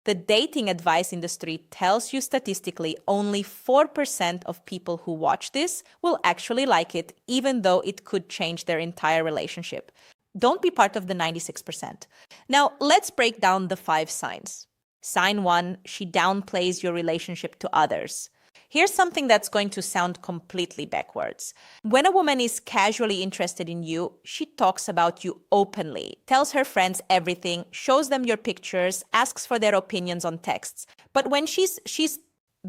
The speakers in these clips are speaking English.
The dating advice industry tells you statistically only 4% of people who watch this will actually like it, even though it could change their entire relationship. Don't be part of the 96%. Now, let's break down the 5 signs. Sign 1, she downplays your relationship to others. Here's something that's going to sound completely backwards. When a woman is casually interested in you, she talks about you openly, tells her friends everything, shows them your pictures, asks for their opinions on texts. But when she's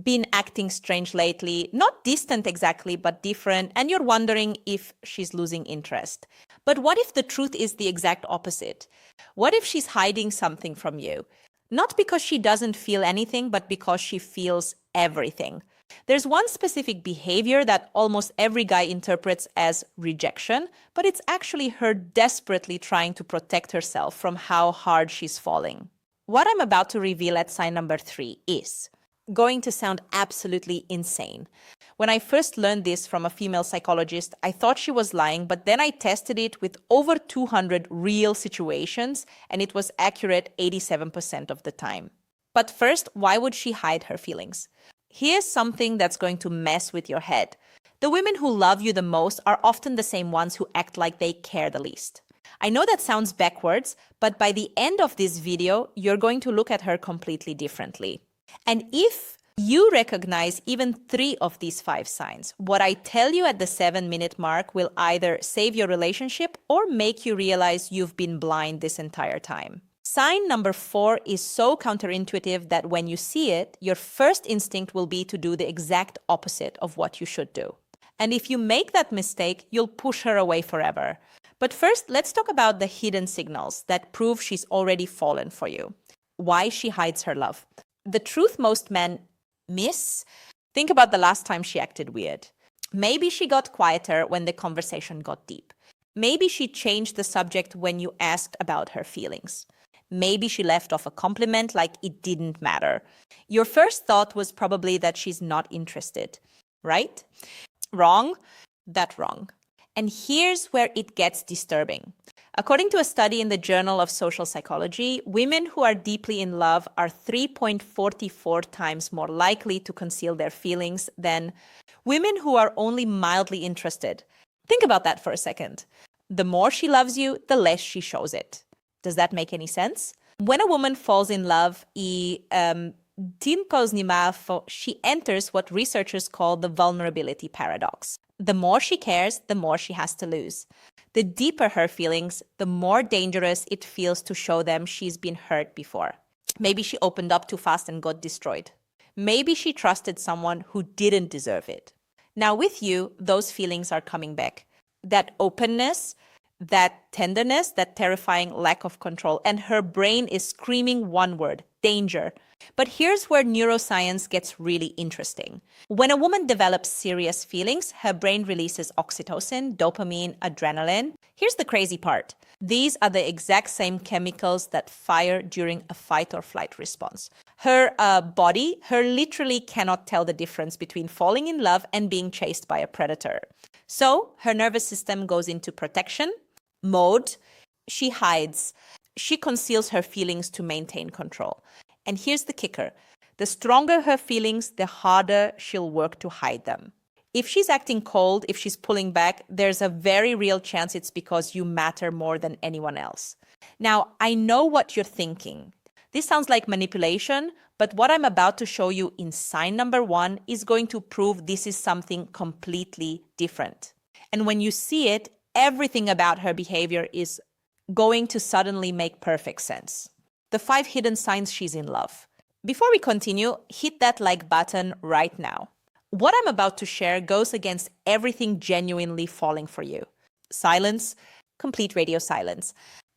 been acting strange lately, not distant exactly, but different, and you're wondering if she's losing interest. But what if the truth is the exact opposite? What if she's hiding something from you? Not because she doesn't feel anything, but because she feels everything. There's one specific behavior that almost every guy interprets as rejection, but it's actually her desperately trying to protect herself from how hard she's falling. What I'm about to reveal at sign number 3 is going to sound absolutely insane. When I first learned this from a female psychologist, I thought she was lying, but then I tested it with over 200 real situations, and it was accurate 87% of the time. But first, why would she hide her feelings? Here's something that's going to mess with your head. The women who love you the most are often the same ones who act like they care the least. I know that sounds backwards, but by the end of this video, you're going to look at her completely differently. And if you recognize even 3 of these 5 signs, what I tell you at the 7-minute mark will either save your relationship or make you realize you've been blind this entire time. Sign number 4 is so counterintuitive that when you see it, your first instinct will be to do the exact opposite of what you should do. And if you make that mistake, you'll push her away forever. But first, let's talk about the hidden signals that prove she's already fallen for you. Why she hides her love. The truth most men miss? Think about the last time she acted weird. Maybe she got quieter when the conversation got deep. Maybe she changed the subject when you asked about her feelings. Maybe she left off a compliment like it didn't matter. Your first thought was probably that she's not interested, right? Wrong? That's wrong. And here's where it gets disturbing. According to a study in the Journal of Social Psychology, women who are deeply in love are 3.44 times more likely to conceal their feelings than women who are only mildly interested. Think about that for a second. The more she loves you, the less she shows it. Does that make any sense? When a woman falls in love, she enters what researchers call the vulnerability paradox. The more she cares, the more she has to lose. The deeper her feelings, the more dangerous it feels to show them she's been hurt before. Maybe she opened up too fast and got destroyed. Maybe she trusted someone who didn't deserve it. Now with you, those feelings are coming back. That openness, that tenderness, that terrifying lack of control. And her brain is screaming one word: danger. But here's where neuroscience gets really interesting. When a woman develops serious feelings, her brain releases oxytocin, dopamine, adrenaline. Here's the crazy part. These are the exact same chemicals that fire during a fight or flight response. Her body literally cannot tell the difference between falling in love and being chased by a predator. So her nervous system goes into protection mode. She hides. She conceals her feelings to maintain control. And here's the kicker. The stronger her feelings, the harder she'll work to hide them. If she's acting cold, if she's pulling back, there's a very real chance it's because you matter more than anyone else. Now, I know what you're thinking. This sounds like manipulation, but what I'm about to show you in sign number 1 is going to prove this is something completely different. And when you see it, everything about her behavior is going to suddenly make perfect sense. The 5 hidden signs she's in love. Before we continue, hit that like button right now. What I'm about to share goes against everything genuinely falling for you. Silence, complete radio silence.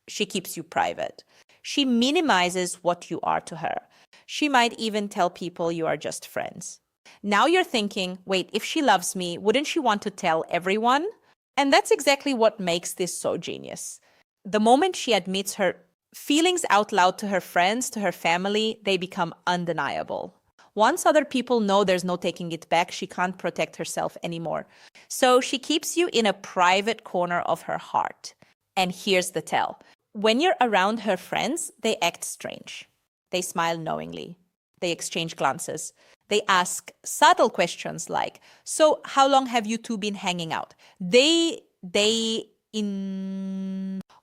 She keeps you private. She minimizes what you are to her. She might even tell people you are just friends. Now you're thinking, wait, if she loves me, wouldn't she want to tell everyone? And that's exactly what makes this so genius. The moment she admits her feelings out loud to her friends, to her family, they become undeniable. Once other people know there's no taking it back, she can't protect herself anymore. So she keeps you in a private corner of her heart. And here's the tell. When you're around her friends, they act strange. They smile knowingly. They exchange glances. They ask subtle questions like, so how long have you two been hanging out?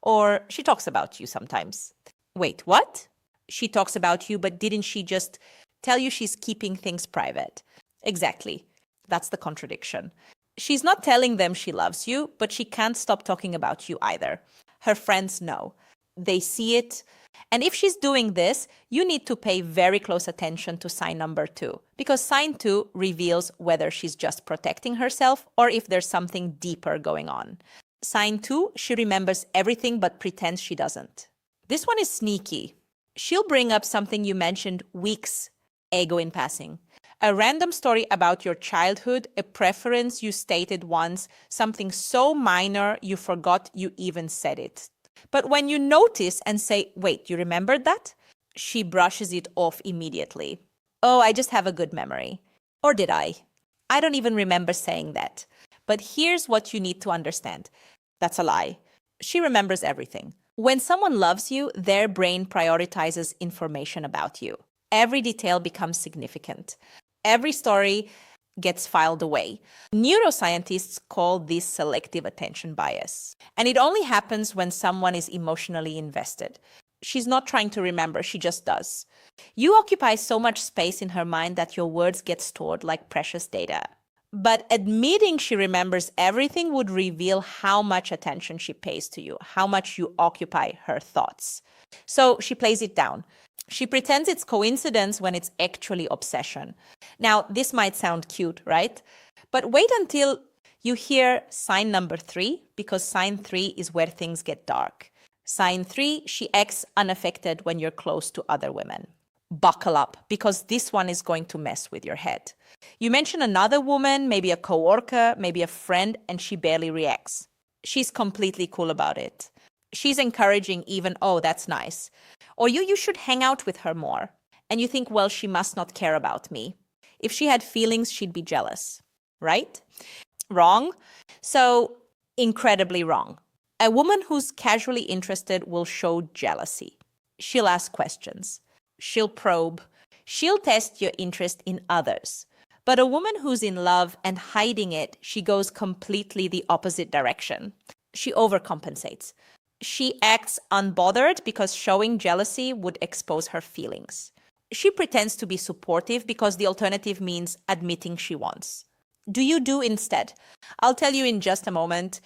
Or she talks about you sometimes. Wait, what? She talks about you, but didn't she just tell you she's keeping things private? Exactly. That's the contradiction. She's not telling them she loves you, but she can't stop talking about you either. Her friends know. They see it. And if she's doing this, you need to pay very close attention to sign number 2, because sign 2 reveals whether she's just protecting herself or if there's something deeper going on. Sign 2, she remembers everything but pretends she doesn't. This one is sneaky. She'll bring up something you mentioned weeks ago in passing. A random story about your childhood, a preference you stated once, something so minor you forgot you even said it. But when you notice and say, wait, you remembered that? She brushes it off immediately. Oh, I just have a good memory. Or did I? I don't even remember saying that. But here's what you need to understand. That's a lie. She remembers everything. When someone loves you, their brain prioritizes information about you. Every detail becomes significant. Every story gets filed away. Neuroscientists call this selective attention bias. And it only happens when someone is emotionally invested. She's not trying to remember, she just does. You occupy so much space in her mind that your words get stored like precious data. But admitting she remembers everything would reveal how much attention she pays to you, how much you occupy her thoughts. So she plays it down. She pretends it's coincidence when it's actually obsession. Now, this might sound cute, right? But wait until you hear sign number 3, because sign 3 is where things get dark. Sign 3, she acts unaffected when you're close to other women. Buckle up, because this one is going to mess with your head. You mention another woman, maybe a coworker, maybe a friend, and she barely reacts. She's completely cool about it. She's encouraging even, oh, that's nice. Or you should hang out with her more. And you think, well, she must not care about me. If she had feelings, she'd be jealous. Right? Wrong. So, incredibly wrong. A woman who's casually interested will show jealousy. She'll ask questions. She'll probe. She'll test your interest in others. But a woman who's in love and hiding it, she goes completely the opposite direction. She overcompensates. She acts unbothered because showing jealousy would expose her feelings. She pretends to be supportive because the alternative means admitting she wants. Do you do instead? I'll tell you in just a moment.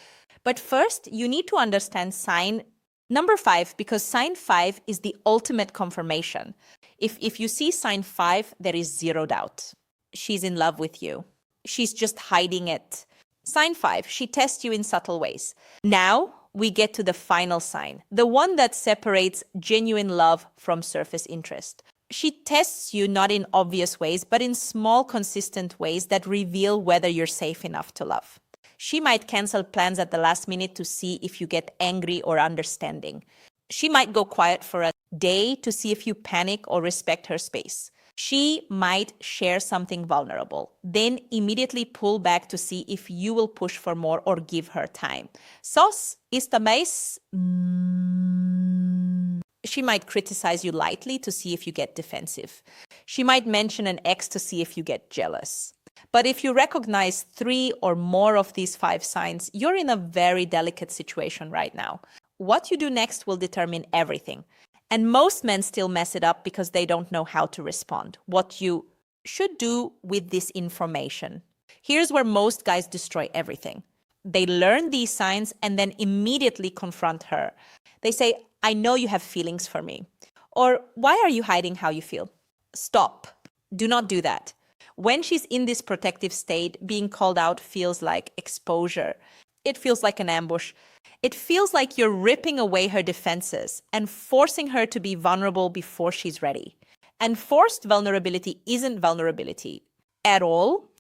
But first, you need to understand sign number 5, because sign 5 is the ultimate confirmation. If you see sign 5, there is zero doubt. She's in love with you. She's just hiding it. Sign 5, she tests you in subtle ways. Now, we get to the final sign, the one that separates genuine love from surface interest. She tests you not in obvious ways, but in small, consistent ways that reveal whether you're safe enough to love. She might cancel plans at the last minute to see if you get angry or understanding. She might go quiet for a day to see if you panic or respect her space. She might share something vulnerable, then immediately pull back to see if you will push for more or give her time. Sos ist mais. She might criticize you lightly to see if you get defensive. She might mention an ex to see if you get jealous. But if you recognize 3 or more of these 5 signs, you're in a very delicate situation right now. What you do next will determine everything. And most men still mess it up because they don't know how to respond. What you should do with this information. Here's where most guys destroy everything. They learn these signs and then immediately confront her. They say, I know you have feelings for me. Or, why are you hiding how you feel? Stop. Do not do that. When she's in this protective state, being called out feels like exposure. It feels like an ambush. It feels like you're ripping away her defenses and forcing her to be vulnerable before she's ready. And forced vulnerability isn't vulnerability at all.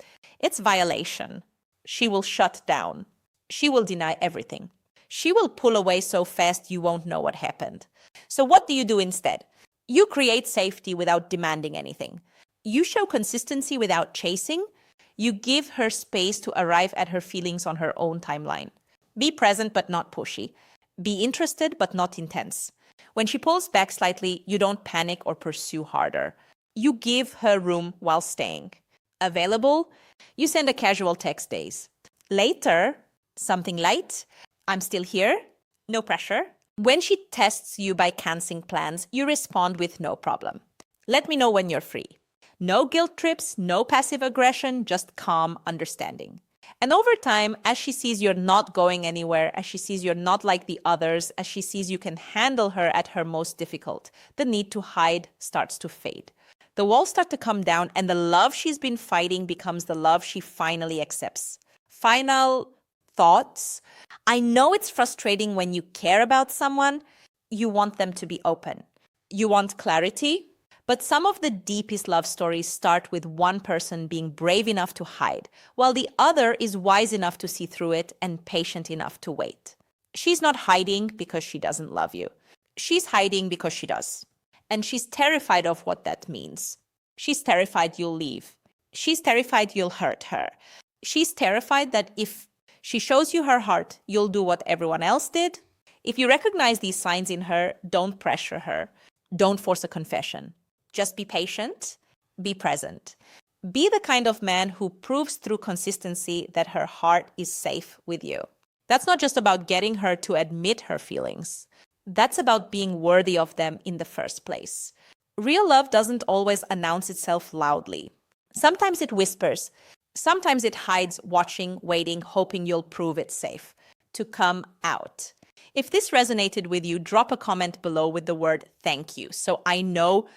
It's violation. She will shut down. She will deny everything. She will pull away so fast you won't know what happened. So what do you do instead? You create safety without demanding anything. You show consistency without chasing. You give her space to arrive at her feelings on her own timeline. Be present but not pushy. Be interested but not intense. When she pulls back slightly, you don't panic or pursue harder. You give her room while staying. Available, you send a casual text days. Later, something light, I'm still here, no pressure. When she tests you by canceling plans, you respond with no problem. Let me know when you're free. No guilt trips, no passive aggression, just calm understanding. And over time, as she sees you're not going anywhere, as she sees you're not like the others, as she sees you can handle her at her most difficult, the need to hide starts to fade. The walls start to come down, and the love she's been fighting becomes the love she finally accepts. Final thoughts. I know it's frustrating when you care about someone, you want them to be open. You want clarity, but some of the deepest love stories start with one person being brave enough to hide, while the other is wise enough to see through it and patient enough to wait. She's not hiding because she doesn't love you. She's hiding because she does. And she's terrified of what that means. She's terrified you'll leave. She's terrified you'll hurt her. She's terrified that if she shows you her heart, you'll do what everyone else did. If you recognize these signs in her, don't pressure her. Don't force a confession. Just be patient, be present. Be the kind of man who proves through consistency that her heart is safe with you. That's not just about getting her to admit her feelings. That's about being worthy of them in the first place. Real love doesn't always announce itself loudly. Sometimes it whispers. Sometimes it hides, watching, waiting, hoping you'll prove it safe to come out. If this resonated with you, drop a comment below with the word thank you, so I know